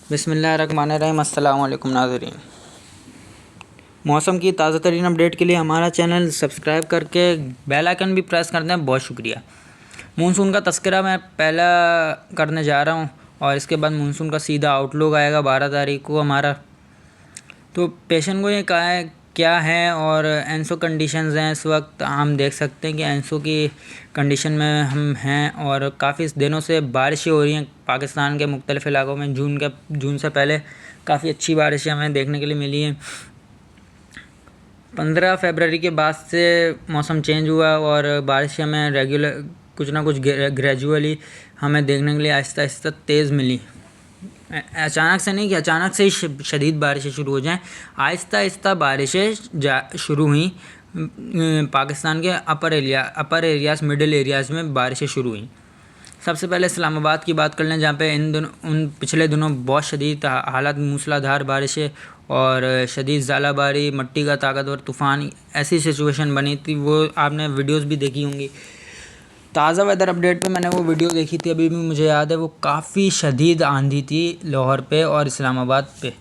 बिस्मिल्लाहिर्रहमानिर्रहीम। अस्सलाम वालेकुम नाज़रीन। मौसम की ताज़ा तरीन अपडेट के लिए हमारा चैनल सब्सक्राइब करके बेल आइकन भी प्रेस कर दें, बहुत शुक्रिया। मानसून का तज़किरा मैं पहला करने जा रहा हूँ और इसके बाद मानसून का सीधा आउटलुक आएगा 12 तारीख को हमारा। तो पेशेंट को ये कहा है क्या है और एनसो कंडीशंस हैं। इस वक्त हम देख सकते हैं कि एनसो की कंडीशन में हम हैं और काफ़ी दिनों से बारिशें हो रही हैं पाकिस्तान के मुख्तलिफ़ इलाकों में। जून से पहले काफ़ी अच्छी बारिशें हमें देखने के लिए मिली हैं। 15 फरवरी के बाद से मौसम चेंज हुआ और बारिश हमें रेगुलर कुछ ना कुछ ग्रेजुअली हमें देखने के लिए आहिस्ता आहिस्ता तेज़ मिली। अचानक से नहीं कि अचानक से ही शदीद बारिशें शुरू हो जाएं। आहिस्ता आहिस्ता बारिशें शुरू हुई। पाकिस्तान के अपर एरियाज़ मिडिल एरियाज़ में बारिशें शुरू हुई। सबसे पहले इस्लामाबाद की बात कर लें, जहाँ पे उन पिछले दिनों बहुत शदीद हालत, मूसलाधार बारिशें और शदीद ज़ालाबारी, मट्टी का ताकतवर तूफ़ान, ऐसी सिचुएशन बनी थी। वो आपने वीडियोस भी देखी होंगी। ताज़ा वेदर अपडेट पे मैंने वो वीडियो देखी थी, अभी भी मुझे याद है। वो काफ़ी शदीद आंधी थी लाहौर पे और इस्लामाबाद पे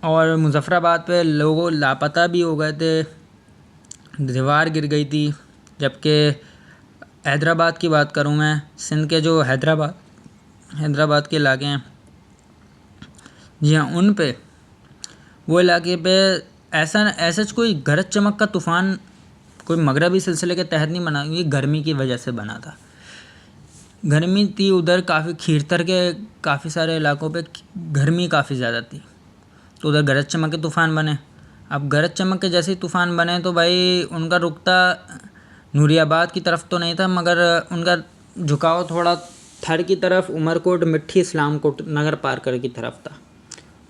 और मुज़फ़्फ़राबाद पे। लोगों लापता भी हो गए थे, दीवार गिर गई थी। जबकि हैदराबाद की बात करूं मैं, सिंध के जो हैदराबाद के इलाके हैं, जी हाँ, उन पे वो इलाके पे ऐसा कोई गरज चमक का तूफ़ान कोई मगरबी सिलसिले के तहत नहीं बना, ये गर्मी की वजह से बना था। गर्मी थी उधर, काफ़ी खीरतर के काफ़ी सारे इलाकों पे गर्मी काफ़ी ज़्यादा थी, तो उधर गरज चमक के तूफ़ान बने। अब गरज चमक के जैसे ही तूफ़ान बने तो भाई उनका रुकता नूरियाबाद की तरफ तो नहीं था, मगर उनका झुकाव थोड़ा थर की तरफ, उमरकोट, मिट्टी, इस्लामकोट, नगर पार्कर की तरफ था।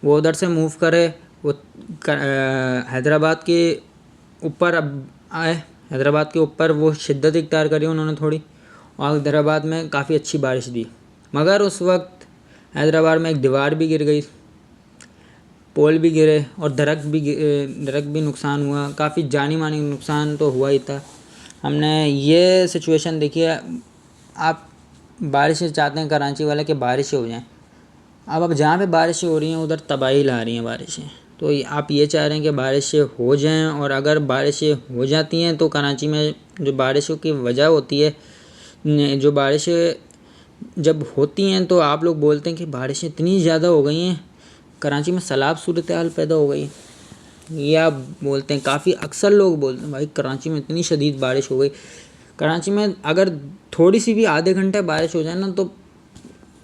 वो उधर से मूव करे, वो हैदराबाद के ऊपर अब आए। हैदराबाद के ऊपर वो शिद्दत इख्तियार करी उन्होंने थोड़ी, और हैदराबाद में काफ़ी अच्छी बारिश दी। मगर उस वक्त हैदराबाद में एक दीवार भी गिर गई, पोल भी गिरे और दरख्त भी नुकसान हुआ। काफ़ी जानी मानी नुकसान तो हुआ ही था। हमने ये सिचुएशन देखी है। आप बारिशें चाहते हैं कराची वाले कि बारिशें हो जाएं, अब जहाँ पे बारिशें हो रही हैं उधर तबाही ला रही हैं बारिशें। तो आप ये चाह रहे हैं कि बारिशें हो जाएं, और अगर बारिशें हो जाती हैं तो कराची में जो बारिशों की वजह होती है, जो बारिशें जब होती हैं तो आप लोग बोलते हैं कि बारिशें इतनी ज़्यादा हो गई हैं, कराची में सैलाब सूरत हाल पैदा हो गई। ये आप बोलते हैं, काफ़ी अक्सर लोग बोलते हैं भाई कराची में इतनी शदीद बारिश हो गई। कराची में अगर थोड़ी सी भी आधे घंटे बारिश हो जाए ना, तो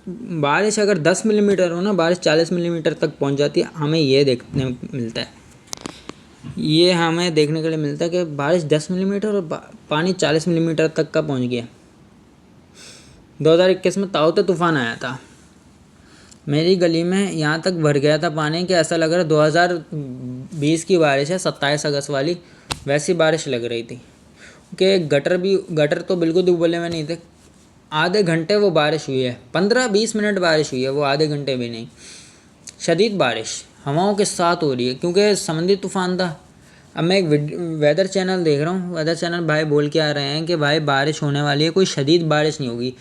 बारिश अगर 10 मिलीमीटर हो ना, बारिश 40 मिलीमीटर तक पहुंच जाती है। हमें ये देखने मिलता है, ये हमें देखने के लिए मिलता है कि बारिश 10 मिलीमीटर और पानी 40 मिलीमीटर तक का पहुंच गया। 2021 में ताउते तूफ़ान आया था, मेरी गली में यहाँ तक भर गया था पानी कि ऐसा लग रहा 2020 की बारिश है, 27 अगस्त वाली, वैसी बारिश लग रही थी। कि गटर तो बिल्कुल उबले में नहीं थे। आधे घंटे वो बारिश हुई है, 15-20 मिनट बारिश हुई है, वो आधे घंटे भी नहीं। शदीद बारिश हवाओं के साथ हो रही है क्योंकि समुद्री तूफ़ान था। अब मैं एक वेदर चैनल देख रहा हूँ, वेदर चैनल भाई बोल के आ रहे हैं कि भाई बारिश होने वाली है, कोई शदीद बारिश नहीं होगी।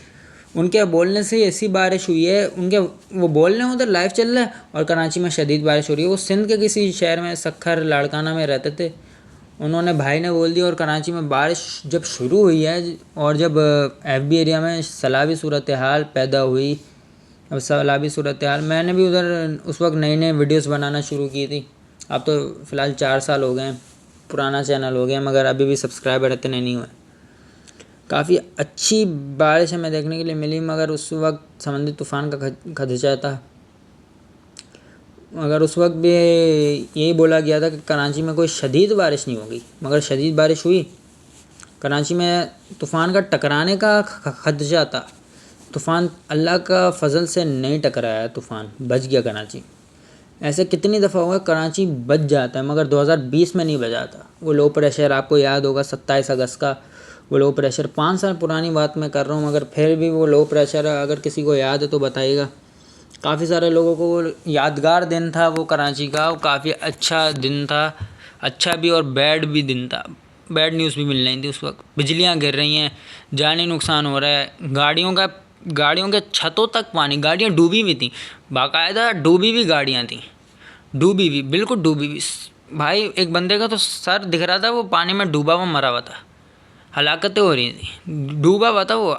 उनके बोलने से ऐसी बारिश हुई है, वो बोल रहे हैं उधर लाइव चल रहा है और कराची में शदीद बारिश हो रही है। वो सिंध के किसी शहर में सखर लाड़काना में रहते थे, उन्होंने भाई ने बोल दिया। और कराची में बारिश जब शुरू हुई है और जब FB एरिया में सैलाबी सूरत हाल पैदा हुई, अब सैलाबी सूरत हाल, मैंने भी उधर उस वक्त नई नई वीडियोस बनाना शुरू की थी। अब तो फ़िलहाल 4 साल हो गए हैं, पुराना चैनल हो गया, मगर अभी भी सब्सक्राइबर इतने नहीं हुए। काफ़ी अच्छी बारिश हमें देखने के लिए मिली, मगर उस वक्त समुद्री तूफ़ान का खदशा था। मगर उस वक्त भी यही बोला गया था कि कराची में कोई शदीद बारिश नहीं होगी, मगर शदीद बारिश हुई। कराची में तूफ़ान का टकराने का खदशा था। तूफ़ान अल्लाह का फ़ज़ल से नहीं टकराया, तूफ़ान बच गया कराची। ऐसे कितनी दफ़ा हुआ कराची बच जाता है, मगर 2020 में नहीं बचा था। वो लो प्रेशर आपको याद होगा, 27 अगस्त का वो लो प्रेशर, 5 साल पुरानी बात मैं कर रहा हूँ, मगर फिर भी वो लो प्रेशर अगर किसी को याद है तो बताइएगा। काफ़ी सारे लोगों को वो यादगार दिन था वो कराची का, वो काफ़ी अच्छा दिन था, अच्छा भी और बैड भी दिन था। बैड न्यूज़ भी मिल रही थी उस वक्त, बिजलियाँ गिर रही हैं, जानी नुकसान हो रहा है, गाड़ियों का गाड़ियों के छतों तक पानी, गाड़ियाँ डूबी हुई थी, बाकायदा डूबी हुई गाड़ियाँ थी, डूबी हुई, बिल्कुल डूबी हुई। भाई एक बंदे का तो सर दिख रहा था, वो पानी में डूबा हुआ मरा हुआ था, हलाकतें हो रही थी, डूबा हुआ था वो।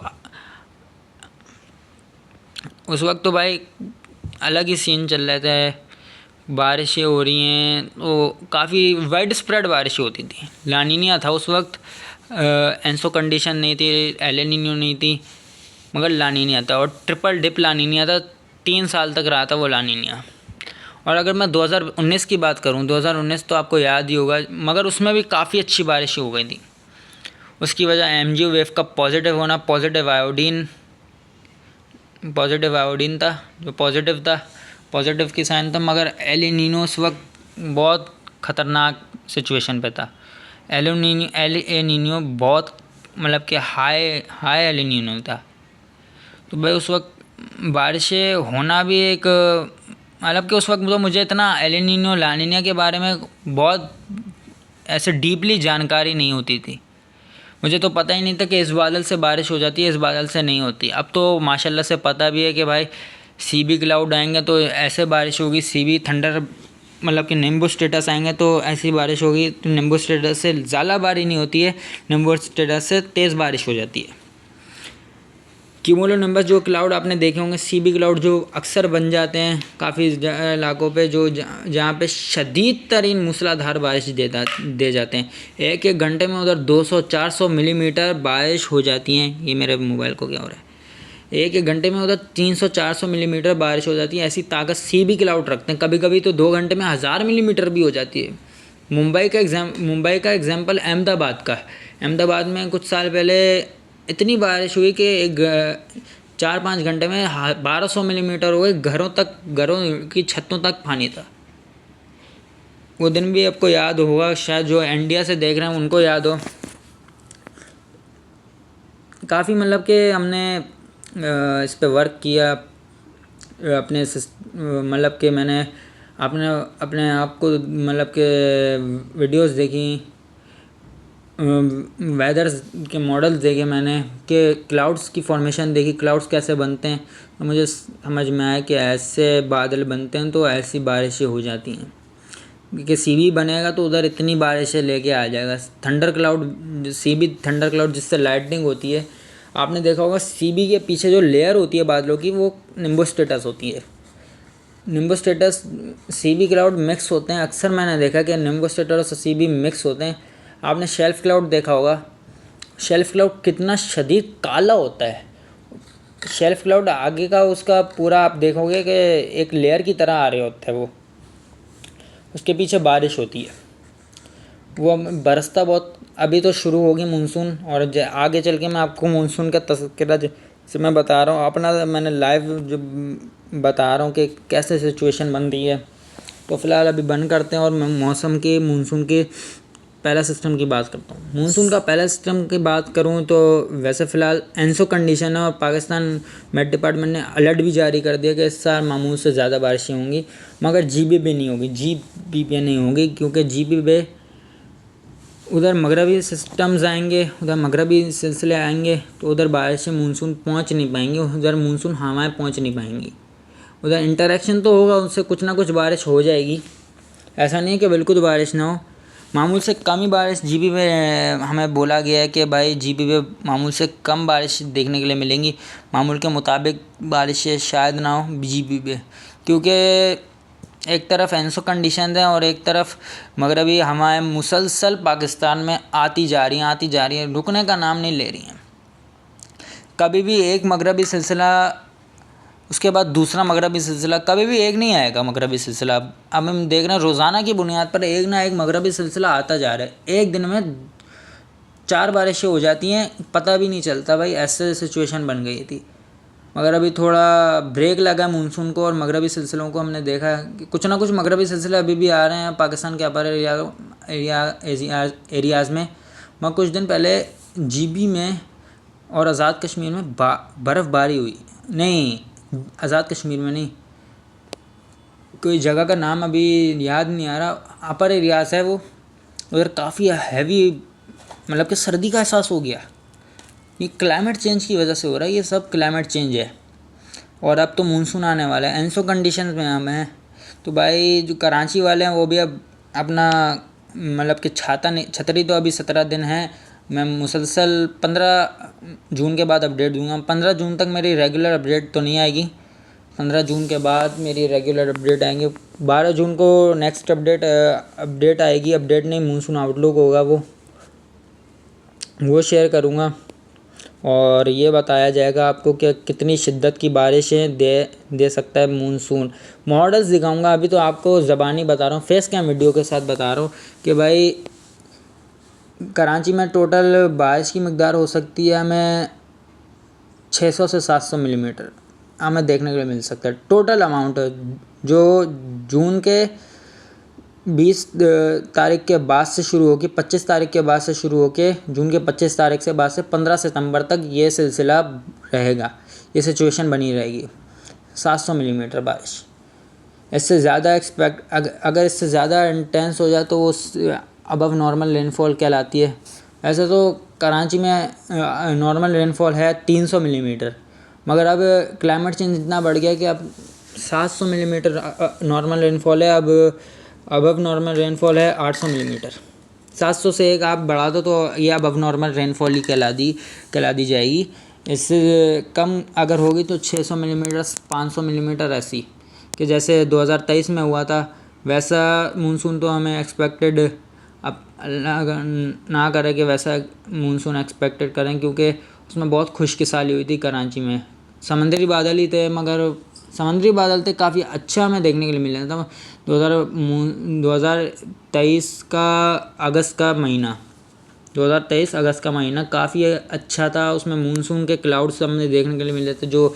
उस वक्त तो भाई अलग ही सीन चल रहे थे, बारिशें हो रही हैं, वो काफ़ी वाइड स्प्रेड बारिशें होती थी। लानिनिया था उस वक्त, एंसो कंडीशन नहीं थी, एल नीनो नहीं थी, मगर लानिनिया था, और ट्रिपल डिप लानिनिया था, 3 साल तक रहा था वो लानिनिया। और अगर मैं 2019 की बात करूं, 2019 तो आपको याद ही होगा, मगर उसमें भी काफ़ी अच्छी बारिशें हो गई थी। उसकी वजह एमजी वेव का पॉजिटिव होना, पॉजिटिव आयोडीन था, जो पॉजिटिव की साइन था। मगर एल नीनो उस वक्त बहुत ख़तरनाक सिचुएशन पे था। एल ए नीनो बहुत मतलब कि हाई एल नीनो था। तो भाई उस वक्त बारिशें होना भी एक मतलब कि उस वक्त तो मुझे इतना एल नीनो ला नीना के बारे में बहुत ऐसे डीपली जानकारी नहीं होती थी। मुझे तो पता ही नहीं था कि इस बादल से बारिश हो जाती है, इस बादल से नहीं होती। अब तो माशाल्लाह से पता भी है कि भाई सीबी क्लाउड आएंगे तो ऐसे बारिश होगी, सीबी थंडर मतलब कि निम्बू स्टेटस आएंगे तो ऐसी बारिश होगी। तो निम्बू स्टेटस से ज़्यादा बारिश नहीं होती है, निम्बू स्टेटस से तेज़ बारिश हो जाती है। क्यूमुलो निम्बस जो क्लाउड आपने देखे होंगे, सीबी क्लाउड जो अक्सर बन जाते हैं काफ़ी इलाकों पे, जो जहाँ पे शदीद तरीन मूसलाधार बारिश दे जाते हैं। एक एक घंटे में उधर 200-400 मिलीमीटर बारिश हो जाती हैं। ये मेरे मोबाइल को क्या हो रहा है, एक एक घंटे में उधर 300-400 मिलीमीटर बारिश हो जाती है। ऐसी ताकत सीबी क्लाउड रखते हैं। कभी कभी तो 2 घंटे में 1000 मिलीमीटर भी हो जाती है। मुंबई का एग्जाम्पल अहमदाबाद का है। अहमदाबाद में कुछ साल पहले इतनी बारिश हुई कि 4-5 घंटे में 1200 मिलीमीटर हो गए, घरों की छतों तक पानी था। वो दिन भी आपको याद होगा, शायद जो इंडिया से देख रहे हैं उनको याद हो। काफ़ी मतलब कि हमने इस पे वर्क किया, अपने मतलब कि मैंने अपने आप को मतलब के वीडियोस देखी, वेदर्स के मॉडल्स देखे मैंने, कि क्लाउड्स की फॉर्मेशन देखी, क्लाउड्स कैसे बनते हैं। तो मुझे समझ में आया कि ऐसे बादल बनते हैं तो ऐसी बारिशें हो जाती हैं। क्योंकि सीबी बनेगा तो उधर इतनी बारिशें लेके आ जाएगा। Thunder cloud, CB thunder cloud जिससे लाइटनिंग होती है, आपने देखा होगा सीबी के पीछे जो लेयर होती है बादलों की, वो निम्बो स्टेटस होती है। Nimbo status CB cloud mix होते हैं। अक्सर मैंने देखा कि निम्बो स्टेटस और सीबी मिक्स होते हैं। आपने शेल्फ क्लाउड देखा होगा, शेल्फ क्लाउड कितना शदीद काला होता है। शेल्फ क्लाउड आगे का उसका पूरा आप देखोगे कि एक लेयर की तरह आ रहे होता है वो, उसके पीछे बारिश होती है, वो बरसता बहुत। अभी तो शुरू होगी मानसून, और आगे चल के मैं आपको मानसून का तज़किरा से मैं बता रहा हूँ अपना, मैंने लाइव जो बता रहा हूँ कि कैसे सिचुएशन बन रही है। तो फ़िलहाल अभी बंद करते हैं और मैं मानसून के पहला सिस्टम की बात करता हूँ। मानसून का पहला सिस्टम की बात करूँ तो वैसे फ़िलहाल एनसो कंडीशन है, और पाकिस्तान मेट डिपार्टमेंट ने अलर्ट भी जारी कर दिया कि इस साल मामूल से ज़्यादा बारिशें होंगी, मगर जीबीबी नहीं होगी, जीबीबी नहीं होगी, क्योंकि जीबीबी उधर मगरबी सिस्टम्स आएंगे, उधर मगरबी सिलसिले आएंगे तो उधर बारिशें मानसून पहुँच नहीं पाएंगी, उधर मानसून हवाएँ पहुँच नहीं पाएंगी। उधर इंटरेक्शन तो होगा, उससे कुछ ना कुछ बारिश हो जाएगी। ऐसा नहीं है कि बिल्कुल बारिश ना हो, मामूल से कम ही बारिश जीबी में हमें बोला गया है कि भाई जीबी में मामूल से कम बारिश देखने के लिए मिलेंगी। मामूल के मुताबिक बारिशें शायद ना हो जीबी में, क्योंकि एक तरफ एनसो कंडीशन है और एक तरफ मगरबी हवाएं मुसलसल पाकिस्तान में आती जा रही हैं, रुकने का नाम नहीं ले रही हैं। कभी भी एक मगरबी सिलसिला, उसके बाद दूसरा मगरबी सिलसिला, कभी भी एक नहीं आएगा मगरबी सिलसिला। अब हम देख रहे हैं रोज़ाना की बुनियाद पर एक ना एक मगरबी सिलसिला आता जा रहा है। एक दिन में 4 बारिशें हो जाती हैं, पता भी नहीं चलता भाई, ऐसे सिचुएशन बन गई थी। मगर अभी थोड़ा ब्रेक लगा मानसून को, और मगरबी सिलसिलों को हमने देखा कि कुछ ना कुछ मगरबी सिलसिले अभी भी आ रहे हैं पाकिस्तान के अपर एरियाज़ में। मगर कुछ दिन पहले जीबी में और आज़ाद कश्मीर में बर्फ़बारी हुई, नहीं आज़ाद कश्मीर में नहीं, कोई जगह का नाम अभी याद नहीं आ रहा, अपर एरियाज़ है वो, उधर काफ़ी हैवी मतलब कि सर्दी का एहसास हो गया। ये क्लाइमेट चेंज की वजह से हो रहा है, ये सब क्लाइमेट चेंज है। और अब तो मानसून आने वाला है, ऐसो कंडीशंस में हम हैं। तो भाई जो कराची वाले हैं वो भी अब अपना मतलब कि छाता नहीं, छतरी तो अभी 17 दिन है। मैं मुसलसल 15 जून के बाद अपडेट दूंगा। 15 जून तक मेरी रेगुलर अपडेट तो नहीं आएगी, 15 जून के बाद मेरी रेगुलर अपडेट आएंगे। 12 जून को नेक्स्ट अपडेट आएगी, अपडेट नहीं मानसून आउटलुक होगा, वो शेयर करूँगा। और ये बताया जाएगा आपको कि कितनी शिद्दत की बारिशें दे सकता है मानसून। मॉडल्स दिखाऊंगा, अभी तो आपको ज़बानी बता रहा हूँ, फेस कैम वीडियो के साथ बता रहा हूँ कि भाई कराची में टोटल बारिश की मकदार हो सकती है हमें 600 से 700 मिलीमीटर हमें देखने के लिए मिल सकता है। टोटल अमाउंट जो जून के 20 तारीख के बाद से शुरू होकर 25 तारीख के बाद से शुरू होकर जून के 25 तारीख से बाद से 15 सितंबर तक ये सिलसिला रहेगा, ये सिचुएशन बनी रहेगी। 700 मिलीमीटर बारिश, इससे ज़्यादा अगर इससे ज़्यादा इंटेंस हो जाए तो वो अबव नॉर्मल रेनफॉल कहलाती है। ऐसे तो कराची में नॉर्मल रेनफॉल है 300 मिलीमीटर, मगर अब क्लाइमेट चेंज इतना बढ़ गया कि अब 700 मिलीमीटर नॉर्मल रेनफॉल है, अब अबव नॉर्मल रेनफॉल है 800 मिलीमीटर। 700 से एक आप बढ़ा दो तो ये अबव नॉर्मल रेनफॉल ही कहला दी जाएगी। इससे कम अगर होगी तो 600 मिलीमीटर 500 मिलीमीटर ऐसी कि जैसे 2023 में हुआ था वैसा मानसून तो हमें एक्सपेक्टेड, अब अल्लाह ना करे कि वैसा मानसून एक्सपेक्टेड करें, क्योंककि उसमें बहुत खुश्क साली हुई थी कराची में। समंदरी बादल ही थे, मगर समंदरी बादल थे काफ़ी अच्छा हमें देखने के लिए मिला था। 2023 का अगस्त का महीना 2023 अगस्त का महीना काफ़ी अच्छा था। उसमें मानसून के क्लाउड्स हमें देखने के लिए मिले थे, जो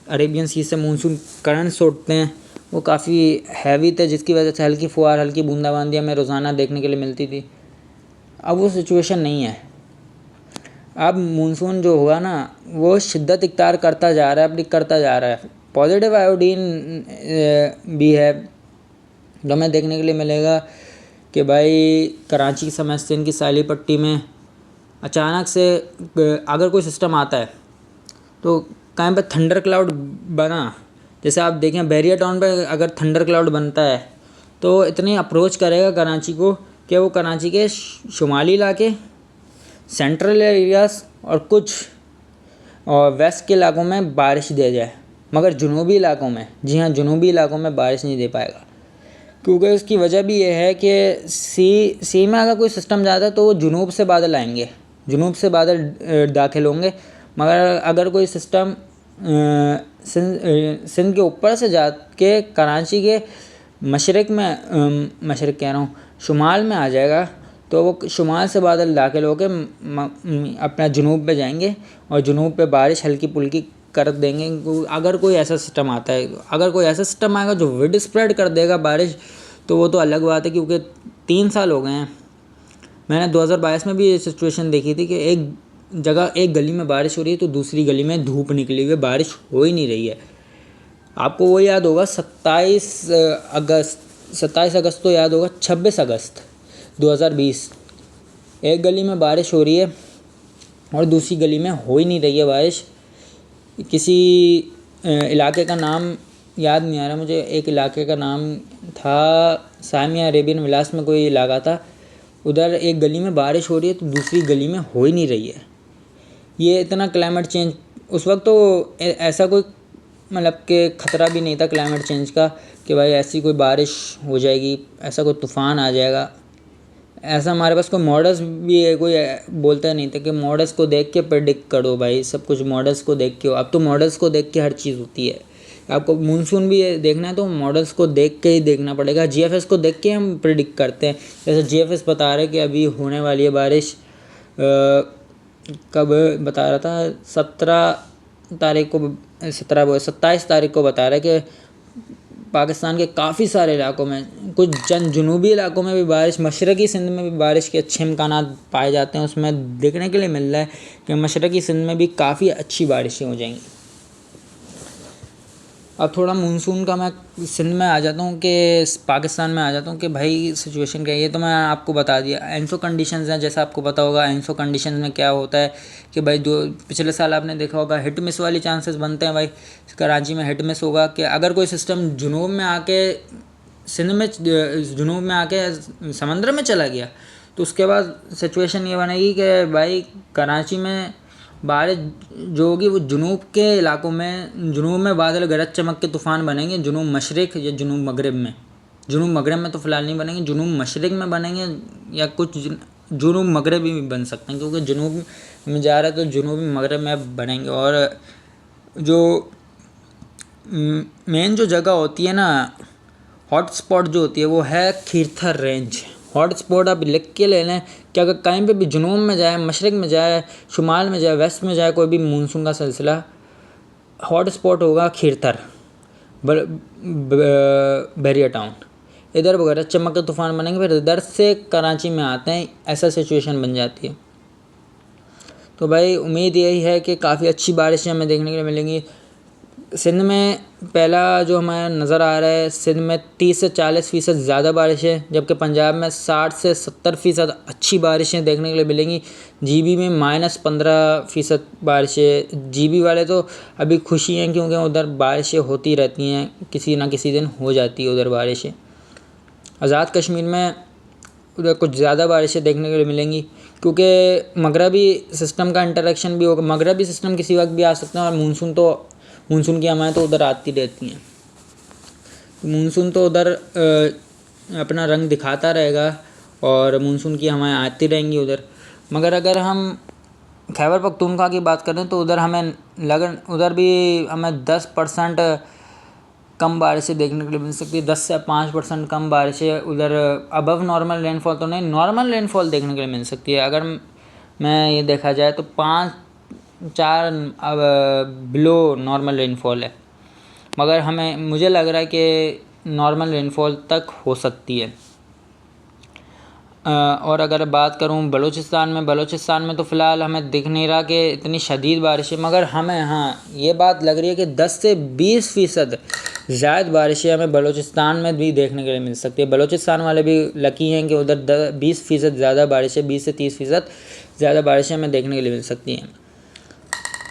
अरेबियन सी से मानसून करंट्स उठते हैं वो काफ़ी हैवी थे, जिसकी वजह से हल्की फुहार हल्की बूंदाबांदी हमें रोज़ाना देखने के लिए मिलती थी। अब वो सिचुएशन नहीं है। अब मानसून जो होगा ना वो शिद्दत इख्तियार करता जा रहा है, अपनी करता जा रहा है। पॉजिटिव आयोडीन भी है जो हमें देखने के लिए मिलेगा कि भाई कराची समेत सिंध की साहिली पट्टी में अचानक से अगर कोई सिस्टम आता है तो कहीं पर थंडर क्लाउड बना, जैसे आप देखें बैरियर टाउन पर अगर थंडर क्लाउड बनता है तो इतनी अप्रोच करेगा कराची को कि वो कराची के शुमाली इलाके, सेंट्रल एरियाज़ और कुछ और वेस्ट के इलाकों में बारिश दे जाए, मगर जुनूबी इलाकों में, जी हाँ जुनूबी इलाकों में बारिश नहीं दे पाएगा। क्योंकि उसकी वजह भी ये है कि सी में अगर कोई सिस्टम जाता है तो वो जुनूब से बादल आएंगे, जुनूब से बादल दाखिल होंगे। मगर अगर कोई सिस्टम सिंध के ऊपर से जा के कराची के मशरक़ कह रहा हूँ शुमाल में आ जाएगा तो वो शुमाल से बादल दाखिल होकर अपना जुनूब पे जाएंगे और जुनूब पे बारिश हल्की पुल्की कर देंगे। अगर कोई ऐसा सिस्टम आता है, अगर कोई ऐसा सिस्टम आएगा जो विंड स्प्रेड कर देगा बारिश, तो वो तो अलग बात है। क्योंकि 3 साल हो गए हैं, मैंने 2022 में भी ये सिचुएशन देखी थी कि एक जगह एक गली में बारिश हो रही है तो दूसरी गली में धूप निकली हुई, बारिश हो ही नहीं रही है। आपको वो याद होगा 27 अगस्त तो याद होगा, 26 अगस्त 2020 एक गली में बारिश हो रही है और दूसरी गली में हो ही नहीं रही है बारिश। किसी इलाके का नाम याद नहीं आ रहा मुझे, एक इलाके का नाम था सामिया अरेबियन विलास में कोई इलाका था, उधर एक गली में बारिश हो रही है तो दूसरी गली में हो ही नहीं रही है। ये इतना क्लाइमेट चेंज, उस वक्त तो ऐसा कोई मतलब कि ख़तरा भी नहीं था क्लाइमेट चेंज का कि भाई ऐसी कोई बारिश हो जाएगी, ऐसा कोई तूफ़ान आ जाएगा। ऐसा हमारे पास कोई मॉडल्स भी है, कोई बोलता नहीं था कि मॉडल्स को देख के प्रेडिक्ट करो भाई, सब कुछ मॉडल्स को देख के हो। अब तो मॉडल्स को देख के हर चीज़ होती है। आपको मानसून भी देखना है तो मॉडल्स को देख के ही देखना पड़ेगा। जीएफएस को देख के हम प्रेडिक्ट करते हैं। जैसे जीएफएस बता रहे कि अभी होने वाली है बारिश, कब बता रहा था 27 तारीख को बता रहा है कि पाकिस्तान के काफ़ी सारे इलाकों में, कुछ चंद जुनूबी इलाकों में भी बारिश, मशरक़ी सिंध में भी बारिश के अच्छे इम्कानात पाए जाते हैं। उसमें देखने के लिए मिल रहा है कि मशरक़ी सिंध में भी काफ़ी अच्छी बारिशें हो जाएंगी। अब थोड़ा मानसून का मैं सिंध में आ जाता हूँ कि पाकिस्तान में आ जाता हूँ कि भाई सिचुएशन क्या है। ये तो मैं आपको बता दिया। एनसो कंडीशंस हैं, जैसा आपको पता होगा एनसो कंडीशंस में क्या होता है कि भाई जो पिछले साल आपने देखा होगा हिट मिस वाली चांसेस बनते हैं भाई। कराची में हिट मिस होगा कि अगर कोई सिस्टम जुनूब में आके सिंध में जुनूब में आके समंदर में चला गया तो उसके बाद सिचुएशन ये बनेगी कि भाई कराची में बारिश जो होगी वो जुनूब के इलाकों में, जुनूब में बादल गरज चमक के तूफ़ान बनेंगे जुनूब मशरिक़ या जुनूब मगरिब में। जुनूब मगरिब में तो फ़िलहाल नहीं बनेंगे, जुनूब मशरिक़ में बनेंगे या कुछ जुनूब मगरिब भी बन सकते हैं क्योंकि जुनूब में जा रहा है तो जुनूबी मगरिब में बनेंगे। और जो मेन जो जगह होती है ना, हॉट स्पॉट जो होती है वो है खीरथर रेंज। हॉट स्पॉट आप लिख के ले लें कि अगर कहीं पे भी जुनूब में जाए, मशरिक़ में जाए, शुमाल में जाए, वेस्ट में जाए, कोई भी मानसून का सिलसिला, हॉट स्पॉट होगा खीरथर बहरिया टाउन। इधर वगैरह चमक के तूफ़ान बनेंगे, फिर इधर से कराची में आते हैं, ऐसा सिचुएशन बन जाती है। तो भाई उम्मीद यही है कि काफ़ी अच्छी बारिशें हमें देखने के लिए मिलेंगी। सिंध में पहला जो हमें नज़र आ रहा है, सिंध में 30 से 40% ज़्यादा बारिशें, जबकि पंजाब में 60 से 70% अच्छी बारिशें देखने के लिए मिलेंगी। जीबी में -15% बारिशें। जीबी वाले तो अभी खुशी हैं क्योंकि उधर बारिशें होती रहती हैं, किसी ना किसी दिन हो जाती है उधर बारिशें। आज़ाद कश्मीर में उधर कुछ ज़्यादा बारिशें देखने के लिए मिलेंगी क्योंकि मगरबी सिस्टम का इंटरेक्शन भी होगा। मगरबी सिस्टम किसी वक्त भी आ सकते हैं और मानसून की हवाएं तो उधर आती रहती हैं। मानसून तो उधर अपना रंग दिखाता रहेगा और मानसून की हवाएं आती रहेंगी उधर। मगर अगर हम खैबर पख्तूनख्वा की बात करें तो उधर भी हमें 10% कम बारिशें देखने के लिए मिल सकती है। 10 से 5% कम बारिशें उधर, अबव नॉर्मल रेनफॉल तो नहीं, नॉर्मल रेनफॉल देखने के लिए मिल सकती है। अगर मैं ये देखा जाए तो 5-4 बिलो नॉर्मल रेनफॉल है, मगर मुझे लग रहा है कि नॉर्मल रेनफॉल तक हो सकती है। और अगर बात करूं बलूचिस्तान में तो फ़िलहाल हमें दिख नहीं रहा कि इतनी शदीद बारिशें, मगर हमें ये बात लग रही है कि 10 से 20% ज़्यादा बारिशें हमें बलूचिस्तान में भी देखने के लिए मिल सकती है। बलूचिस्तान वाले भी लकी हैं कि उधर 20% ज़्यादा बारिशें, 20 से 30% ज़्यादा बारिशें हमें देखने के लिए मिल सकती हैं।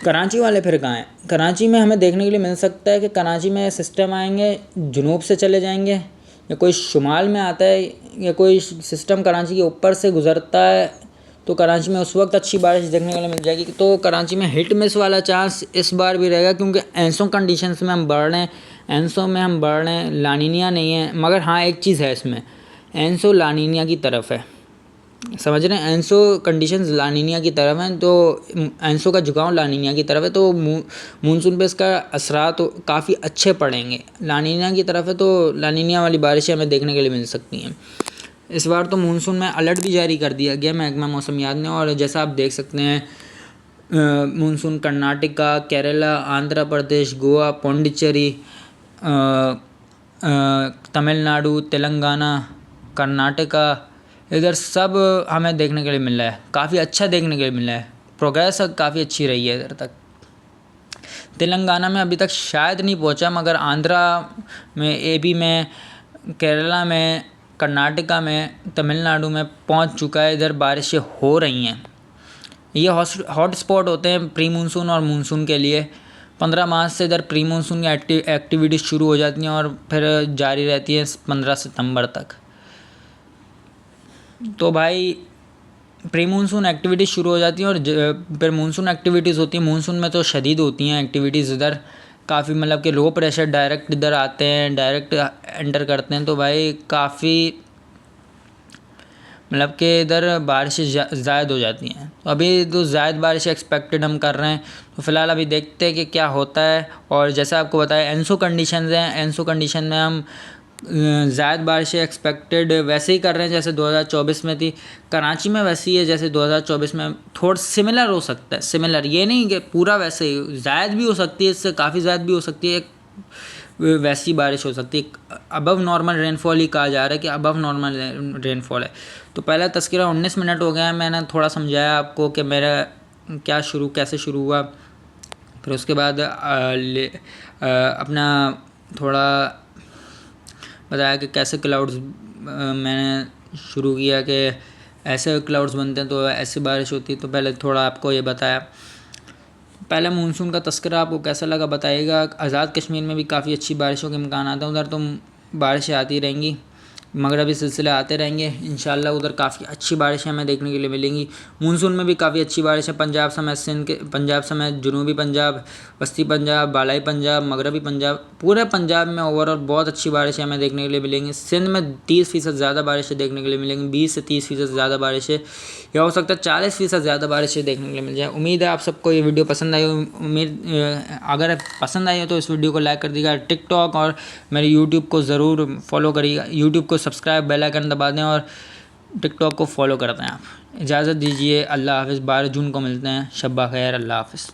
कराची वाले फिर कहाँ हैं? कराची में हमें देखने के लिए मिल सकता है कि कराची में सिस्टम आएंगे, जुनूब से चले जाएंगे, या कोई शुमाल में आता है, या कोई सिस्टम कराची के ऊपर से गुज़रता है तो कराची में उस वक्त अच्छी बारिश देखने के लिए मिल जाएगी। तो कराची में हिट मिस वाला चांस इस बार भी रहेगा क्योंकि एनसो कंडीशंस में हम बढ़ रहे हैं, एनसो में हम बढ़ रहे हैं, लानीनिया नहीं है। मगर हाँ एक चीज़ है इसमें, एनसो लानीनिया की तरफ है, समझ रहे हैं? एनसो कंडीशंस लानीनिया की तरफ हैं, तो एनसो का झुकाव लानीनिया की तरफ है, तो मानसून पे इसका असरात तो काफ़ी अच्छे पड़ेंगे। लानीनिया की तरफ है तो लानीनिया वाली बारिशें हमें देखने के लिए मिल सकती हैं। इस बार तो मानसून में अलर्ट भी जारी कर दिया गया महकमा मौसमियात ने, और जैसा आप देख सकते हैं मानसून कर्नाटका, केरला, आंध्र प्रदेश, गोवा, पौंडीचेरी, तमिलनाडु, तेलंगाना, कर्नाटका, इधर सब हमें देखने के लिए मिल रहा है। काफ़ी अच्छा देखने के लिए मिल रहा है, प्रोग्रेस काफ़ी अच्छी रही है इधर तक। तेलंगाना में अभी तक शायद नहीं पहुंचा, मगर आंध्रा में, एपी में, केरला में, कर्नाटका में, तमिलनाडु में पहुंच चुका है। इधर बारिशें हो रही हैं। ये हॉट स्पॉट होते हैं प्री मानसून और मानसून के लिए। 15 मार्च से इधर प्री मानसून की एक्टिविटीज़ शुरू हो जाती हैं और फिर जारी रहती है 15 सितंबर तक। तो भाई प्री मानसून एक्टिविटीज़ शुरू हो जाती हैं और फिर मानसून एक्टिविटीज़ होती हैं। मानसून में तो शदीद होती हैं एक्टिविटीज़ इधर, काफ़ी मतलब कि लो प्रेशर डायरेक्ट इधर आते हैं, डायरेक्ट एंटर करते हैं, तो भाई काफ़ी मतलब कि इधर बारिशें ज़्यादा हो जाती हैं। तो अभी तो ज़्यादा बारिश एक्सपेक्टेड हम कर रहे हैं, तो फ़िलहाल अभी देखते हैं कि क्या होता है। और जैसा आपको बताया एनसो कंडीशंस हैं, एनसो कंडीशन में हम ज़्यादा बारिशें एक्सपेक्टेड वैसे ही कर रहे हैं जैसे 2024 में थी। कराची में वैसे ही है जैसे 2024 में, थोड़ा सिमिलर हो सकता है, सिमिलर ये नहीं कि पूरा वैसे ही, ज़्यादा भी हो सकती है, इससे काफ़ी ज़्यादा भी हो सकती है, वैसी बारिश हो सकती है। अबव नॉर्मल रेनफॉल ही कहा जा रहा है कि अबव नॉर्मल रेनफॉल है। तो पहला तस्करा 19 मिनट हो गया है, मैंने थोड़ा समझाया आपको कि मेरा कैसे शुरू हुआ। फिर उसके बाद अपना थोड़ा बताया कि कैसे क्लाउड्स मैंने शुरू किया कि ऐसे क्लाउड्स बनते हैं तो ऐसी बारिश होती है। तो पहले थोड़ा आपको ये बताया। पहले मानसून का तस्करा आपको कैसा लगा बताइएगा। आज़ाद कश्मीर में भी काफ़ी अच्छी बारिशों के इम्कान आते हैं, उधर तो बारिशें आती रहेंगी, मगरबी सिलसिले आते रहेंगे इंशाल्लाह। उधर काफ़ी अच्छी बारिशें हमें देखने के लिए मिलेंगी। मानसून में भी काफ़ी अच्छी बारिशें पंजाब समेत सिंध के, पंजाब समेत जनूबी पंजाब, वस्ती पंजाब, बालाई पंजाब, मगरबी पंजाब, पूरे पंजाब में ओवरऑल बहुत अच्छी बारिशें हमें देखने के लिए मिलेंगी। सिंध में 30% ज़्यादा बारिशें देखने के लिए मिलेंगी, 20 से 30% ज़्यादा बारिशें, या हो सकता है 40% ज़्यादा बारिशें देखने के लिए मिल जाए। उम्मीद है आप सबको ये वीडियो पसंद आई। अगर पसंद आई हो तो इस वीडियो को लाइक कर दीजिएगा। टिकटॉक और मेरे यूट्यूब को ज़रूर फॉलो करिएगा, यूट्यूब को सब्सक्राइब, बेल आइकन दबा दें और टिकटॉक को फॉलो करते हैं आप। इजाज़त दीजिए, अल्लाह हाफ़िज़। 12 जून को मिलते हैं। शब्बा खैर, अल्लाह हाफ़िज़।